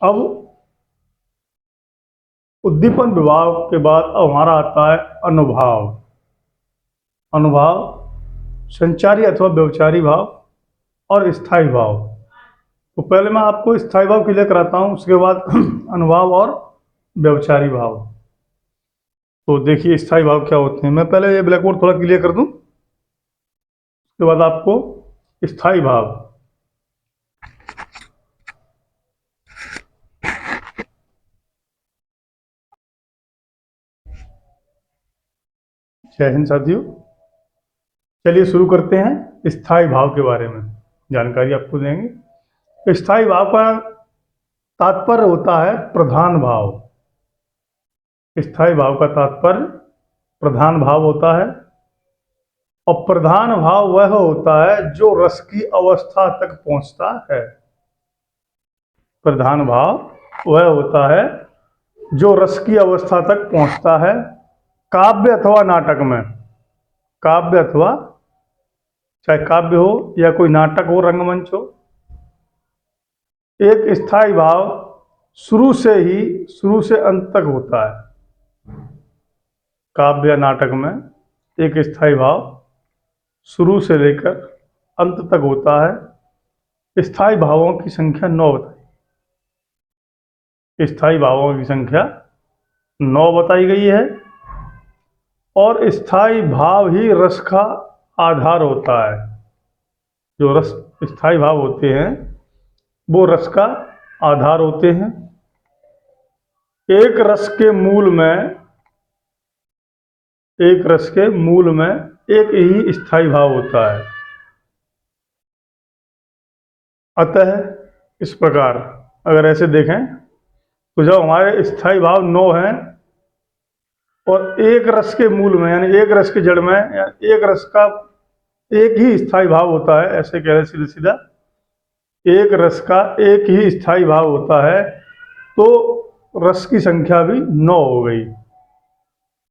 अब उद्दीपन विभाव के बाद अब हमारा आता है अनुभाव। अनुभाव संचारी अथवा व्यवचारी भाव और स्थायी भाव। तो पहले मैं आपको स्थायी भाव क्लियर कराता हूँ, उसके बाद अनुभाव और व्यवचारी भाव। तो देखिए स्थायी भाव क्या होते हैं। मैं पहले ये ब्लैक बोर्ड थोड़ा क्लियर कर दूं, उसके बाद आपको स्थायी भाव। जय हिंद साथियों, चलिए शुरू करते हैं। स्थायी भाव के बारे में जानकारी आपको देंगे। स्थायी भाव का तात्पर्य होता है प्रधान भाव। स्थायी भाव का तात्पर्य प्रधान भाव होता है, और प्रधान भाव वह होता है जो रस की अवस्था तक पहुंचता है। प्रधान भाव वह होता है जो रस की अवस्था तक पहुंचता है। काव्य अथवा नाटक में, काव्य अथवा चाहे काव्य हो या कोई नाटक हो, रंगमंच हो, एक स्थायी भाव शुरू से अंत तक होता है। काव्य या नाटक में एक स्थायी भाव शुरू से लेकर अंत तक होता है। स्थायी भावों की संख्या 9 बताई। स्थायी भावों की संख्या 9 बताई गई है, और स्थायी भाव ही रस का आधार होता है। जो रस स्थायी भाव होते हैं वो रस का आधार होते हैं। एक रस के मूल में एक ही स्थायी भाव होता है। अतः इस प्रकार अगर ऐसे देखें तो जब हमारे स्थायी भाव 9 हैं और एक रस के मूल में यानी एक रस की जड़ में एक रस का एक ही स्थायी भाव होता है, ऐसे कह रहे सीधा सीधा एक रस का एक ही स्थायी भाव होता है, तो रस की संख्या भी 9 हो गई,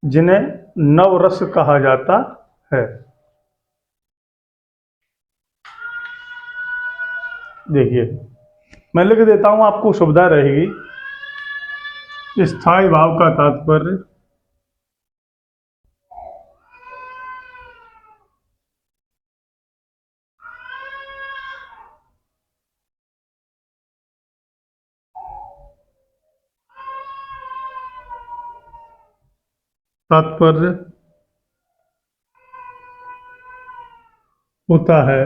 जिन्हें नव रस कहा जाता है। देखिए मैं लिख देता हूं, आपको सुविधा रहेगी। स्थायी भाव का तात्पर्य होता है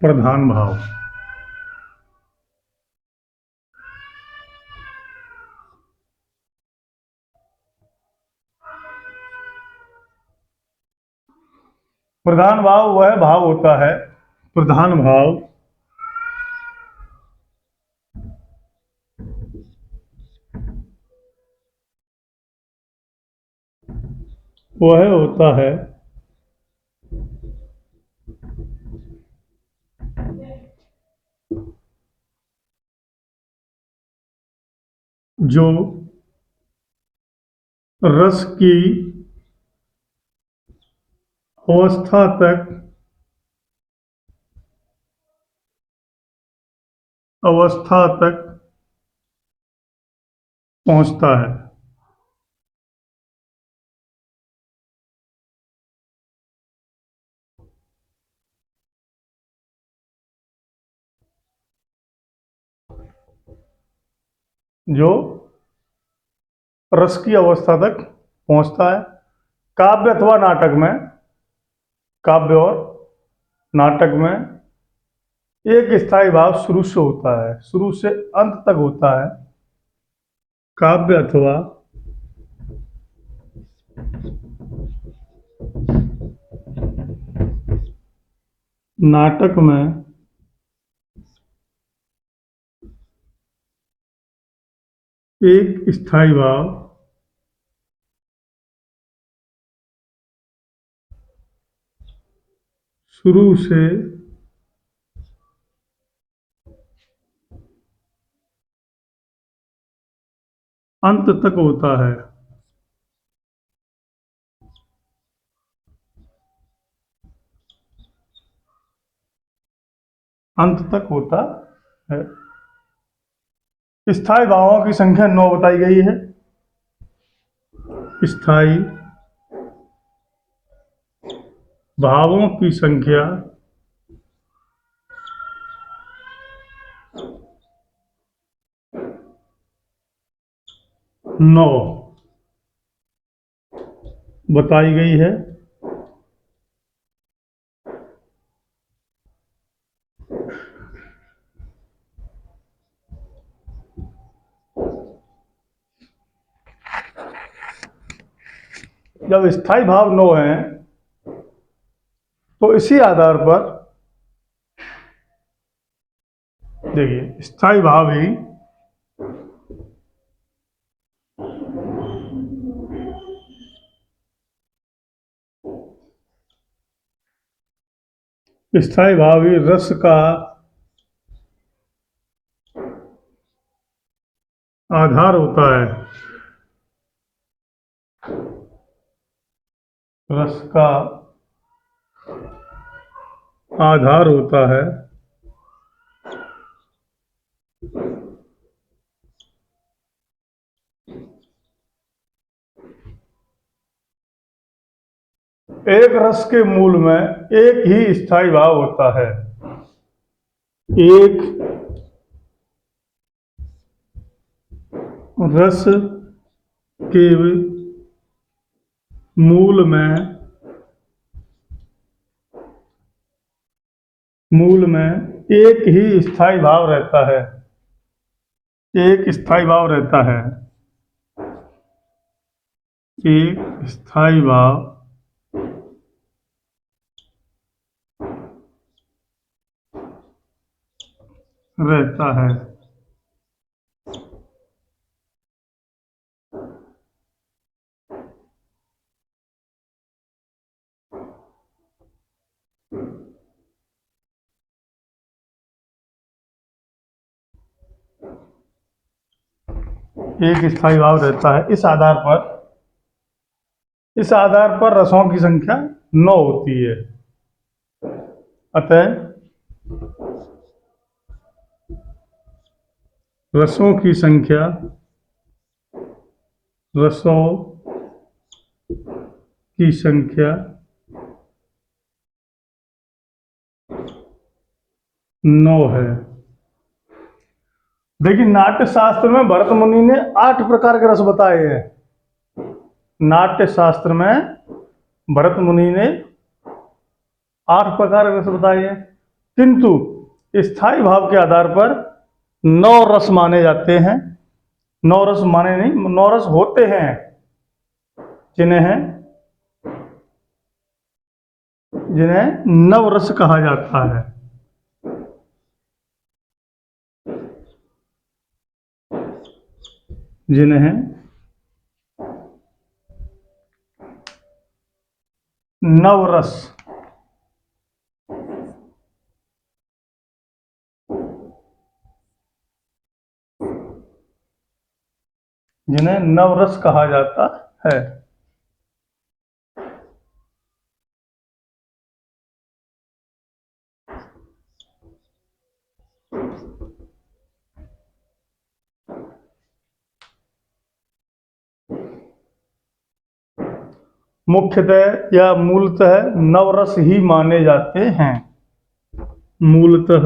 प्रधान भाव। प्रधान भाव वह भाव होता है, प्रधान भाव वह होता है जो रस की अवस्था तक पहुंचता है। जो रस की अवस्था तक पहुंचता है। काव्य अथवा नाटक में, काव्य और नाटक में एक स्थायी भाव शुरू से होता है, शुरू से अंत तक होता है। काव्य अथवा नाटक में एक स्थायी भाव शुरू से अंत तक होता है। अंत तक होता है। स्थायी भावों की संख्या 9 बताई गई है। स्थायी भावों की संख्या 9 बताई गई है। जब स्थायी भाव 9 हैं तो इसी आधार पर देखिए स्थायी भाव ही स्थायी भाव ही रस का आधार होता है। रस का आधार होता है। एक रस के मूल में एक ही स्थायी भाव होता है। एक रस के मूल में एक ही स्थायी भाव रहता है। एक स्थायी भाव रहता है। एक स्थायी भाव रहता है। एक स्थायी भाव रहता है। इस आधार पर रसों की संख्या 9 होती है। अतः रसों की संख्या रसों की संख्या 9 है। देखिए नाट्य शास्त्र में भरत मुनि ने 8 प्रकार के रस बताए हैं। नाट्य शास्त्र में भरत मुनि ने 8 प्रकार के रस बताए हैं, किंतु स्थायी भाव के आधार पर 9 रस माने जाते हैं। 9 रस माने नहीं, 9 रस होते हैं जिन्हें नवरस कहा जाता है। जिन्हें नवरस कहा जाता है। मुख्यतः या मूलतः नवरस ही माने जाते हैं। मूलतः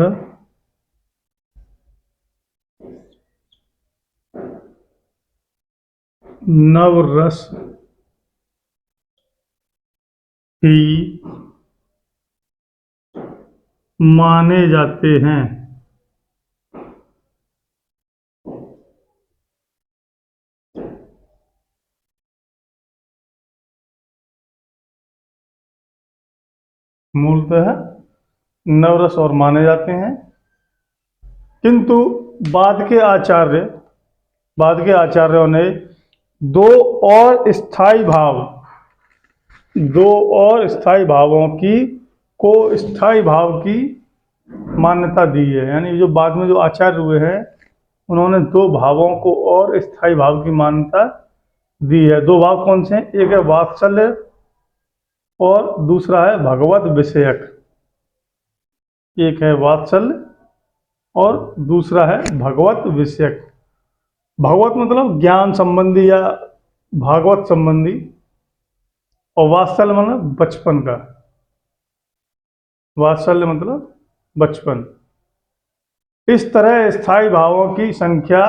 नवरस ही माने जाते हैं। मूलतः नवरस और माने जाते हैं, किंतु बाद के आचार्यों ने दो और स्थायी भावों की को स्थायी भाव की मान्यता दी है। यानी जो बाद में जो आचार्य हुए हैं उन्होंने 2 भावों को और स्थायी भाव की मान्यता दी है। 2 भाव कौन से हैं? एक है वात्सल्य और दूसरा है भगवत विषयक। एक है वात्सल्य और दूसरा है भगवत विषयक। भगवत मतलब ज्ञान संबंधी या भागवत संबंधी, और वात्सल्य मतलब बचपन का। वात्सल्य मतलब बचपन। इस तरह स्थायी भावों की संख्या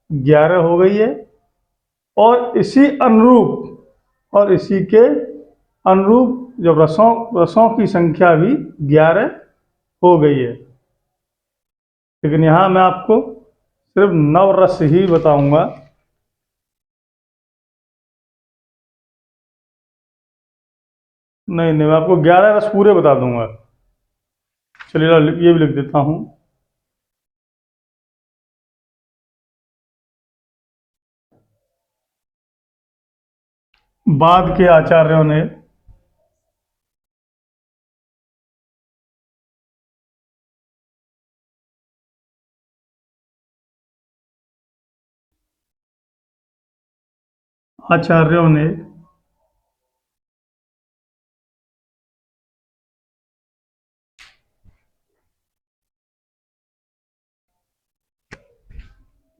11 हो गई है, और इसी के अनुरूप जब रसों की संख्या भी 11 हो गई है। लेकिन यहाँ मैं आपको सिर्फ नवरस ही बताऊंगा। नहीं नहीं, मैं आपको 11 रस पूरे बता दूंगा। चलिए ये भी लिख देता हूँ। बाद के आचार्यों ने आचार्यों ने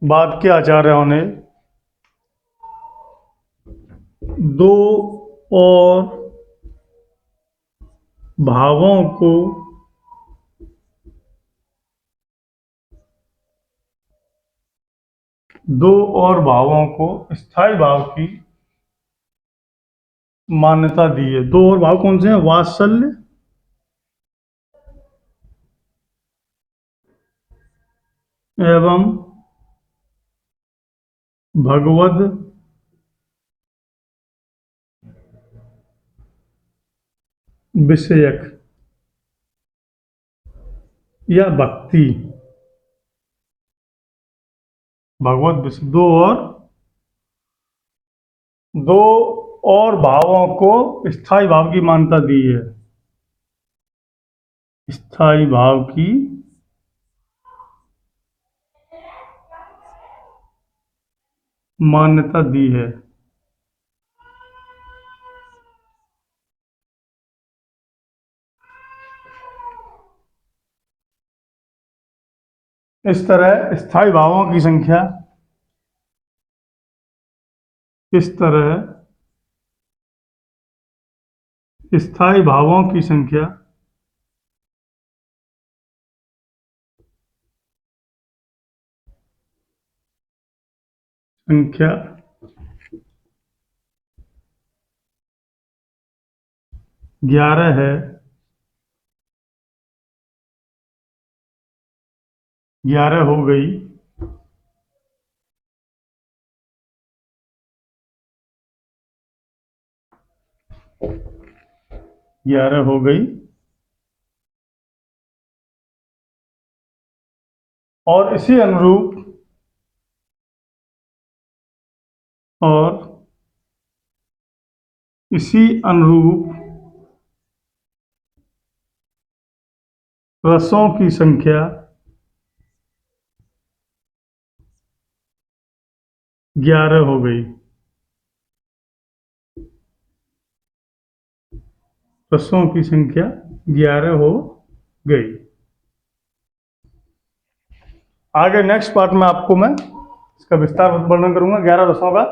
बाद के आचार्यों ने दो और भावों को स्थायी भाव की मान्यता दी है। दो और भाव कौन से हैं? वात्सल्य एवं भगवद विषयक या भक्ति। भगवत विषय दो और भावों को स्थायी भाव की मान्यता दी है। स्थायी भाव की मान्यता दी है। इस तरह स्थायी भावों की संख्या इस तरह स्थायी भावों की संख्या 11 है। 11 हो गई। 11 हो गई, और और इसी अनुरूप रसों की संख्या 11 हो गई। रसों की संख्या 11 हो गई। आगे नेक्स्ट पार्ट में मैं इसका विस्तार वर्णन करूंगा 11 रसों का।